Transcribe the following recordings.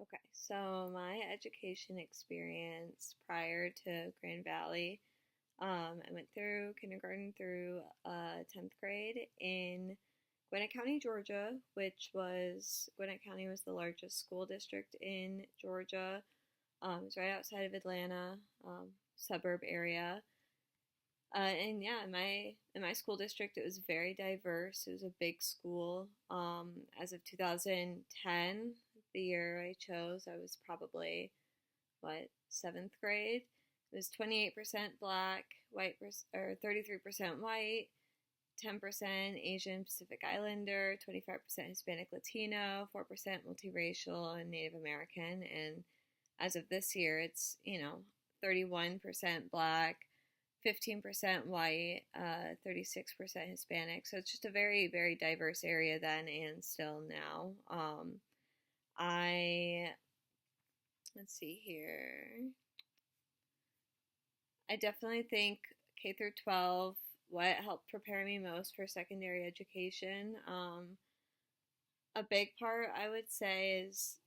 Okay, so my education experience prior to Grand Valley, I went through kindergarten through 10th grade in Gwinnett County, Georgia, which was Gwinnett County was the largest school district in Georgia. It's right outside of Atlanta, suburb area. And yeah, in my school district, it was very diverse. It was a big school. As of 2010, the year I chose, I was probably seventh grade. It was 28% black, or 33% white, 10% Asian Pacific Islander, 25% Hispanic Latino, 4% multiracial and Native American. And as of this year, it's 31% black, 15% white, 36% Hispanic. So it's just a very, very diverse area then and still now. I, let's see here. I definitely think K through 12, what helped prepare me most for secondary education. A big part, I would say, is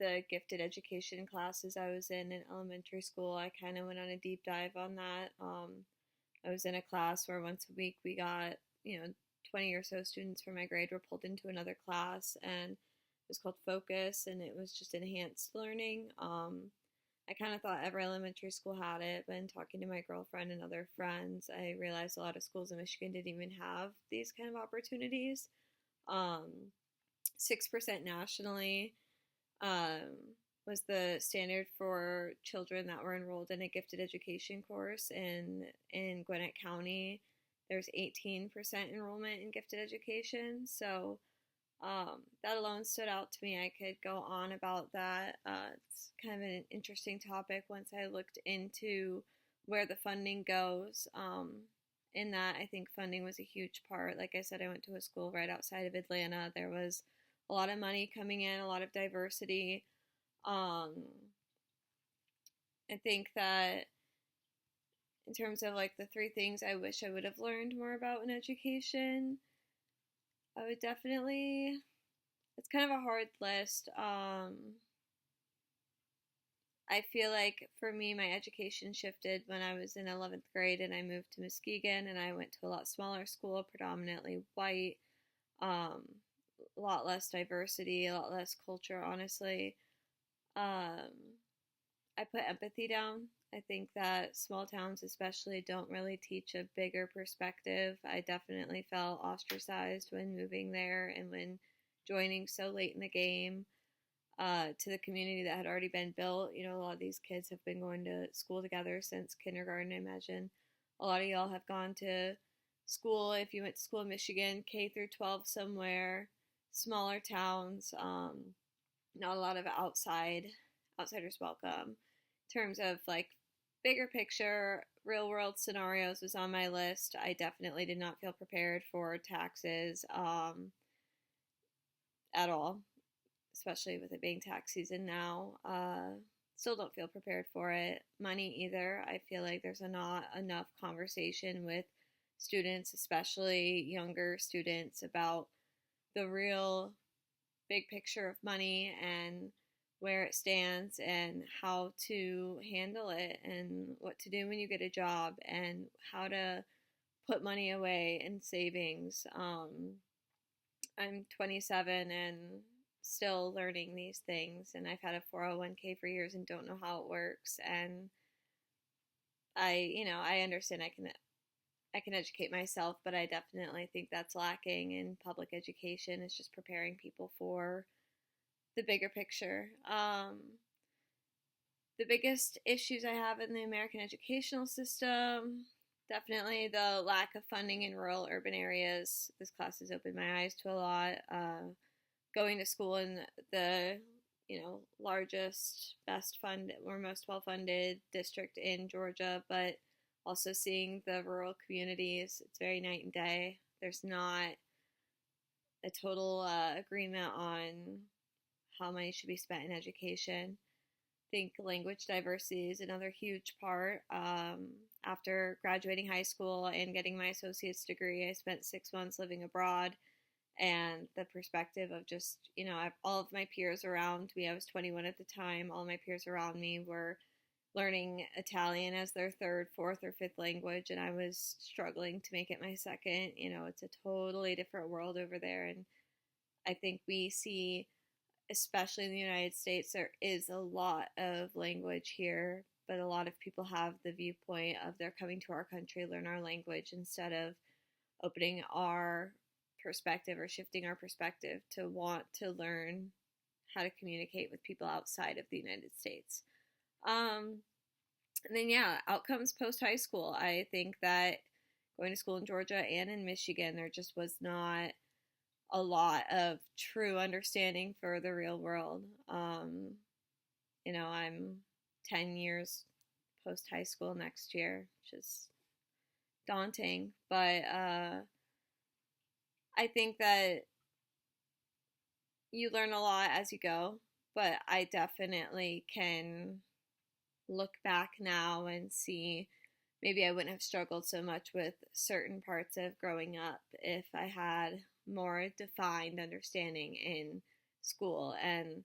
the gifted education classes I was in elementary school. I kind of went on a deep dive on that. I was in a class where once a week we got, 20 or so students from my grade were pulled into another class, and it was called Focus, and it was just enhanced learning. I kind of thought every elementary school had it, but in talking to my girlfriend and other friends, I realized a lot of schools in Michigan didn't even have these kind of opportunities. 6% nationally was the standard for children that were enrolled in a gifted education course. In Gwinnett County, there's 18% enrollment in gifted education. So that alone stood out to me. I could go on about that. It's kind of an interesting topic once I looked into where the funding goes. In that, I think funding was a huge part. Like I said, I went to a school right outside of Atlanta. There was a lot of money coming in, a lot of diversity. I think that in terms of like the three things I wish I would have learned more about in education, I would definitely, it's kind of a hard list. I feel like for me, my education shifted when I was in 11th grade and I moved to Muskegon and I went to a lot smaller school, predominantly white, a lot less diversity, a lot less culture, honestly. Um, I put empathy down. I think that small towns, especially, don't really teach a bigger perspective. I definitely felt ostracized when moving there and when joining so late in the game to the community that had already been built. A lot of these kids have been going to school together since kindergarten. I imagine a lot of y'all have gone to school, if you went to school in Michigan, K through 12 somewhere, smaller towns, not a lot of outsiders welcome. In terms of like bigger picture, real world scenarios was on my list. I definitely did not feel prepared for taxes at all, especially with it being tax season now. Still don't feel prepared for it. Money either. I feel like there's not enough conversation with students, especially younger students, about the real big picture of money and where it stands and how to handle it and what to do when you get a job and how to put money away in savings. I'm 27 and still learning these things, and I've had a 401k for years and don't know how it works. And I understand I can educate myself, but I definitely think that's lacking in public education. It's just preparing people for the bigger picture. The biggest issues I have in the American educational system, definitely the lack of funding in rural urban areas. This class has opened my eyes to a lot. Going to school in the largest, best funded or most well funded district in Georgia, but also seeing the rural communities, it's very night and day. There's not a total agreement on how money should be spent in education. I think language diversity is another huge part. After graduating high school and getting my associate's degree, I spent 6 months living abroad, and the perspective of just, all of my peers around me, I was 21 at the time, all my peers around me were learning Italian as their third, fourth, or fifth language, and I was struggling to make it my second. It's a totally different world over there, and I think we see, especially in the United States, there is a lot of language here, but a lot of people have the viewpoint of they're coming to our country, learn our language, instead of opening our perspective or shifting our perspective to want to learn how to communicate with people outside of the United States. And then, yeah, outcomes post high school. I think that going to school in Georgia and in Michigan, there just was not a lot of true understanding for the real world. I'm 10 years post high school next year, which is daunting, but I think that you learn a lot as you go, but I definitely can look back now and see maybe I wouldn't have struggled so much with certain parts of growing up if I had more defined understanding in school. And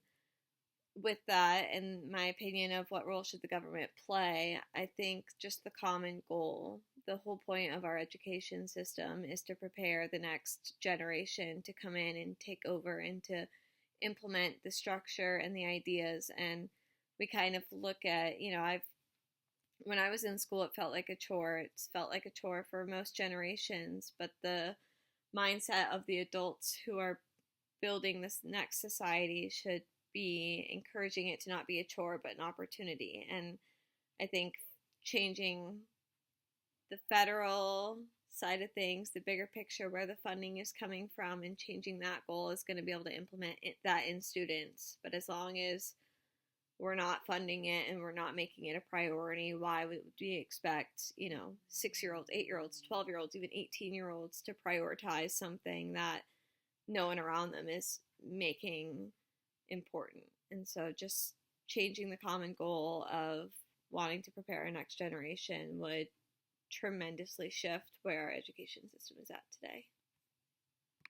with that, in my opinion, of what role should the government play, I think just the common goal, the whole point of our education system is to prepare the next generation to come in and take over and to implement the structure and the ideas. And we kind of look at, when I was in school, it felt like a chore. It's felt like a chore for most generations, but the mindset of the adults who are building this next society should be encouraging it to not be a chore, but an opportunity. And I think changing the federal side of things, the bigger picture, where the funding is coming from, and changing that goal is going to be able to implement that in students. But as long as we're not funding it and we're not making it a priority, why would we expect, 6-year-olds, 8-year-olds, 12-year-olds, even 18-year-olds to prioritize something that no one around them is making important? And so just changing the common goal of wanting to prepare our next generation would tremendously shift where our education system is at today.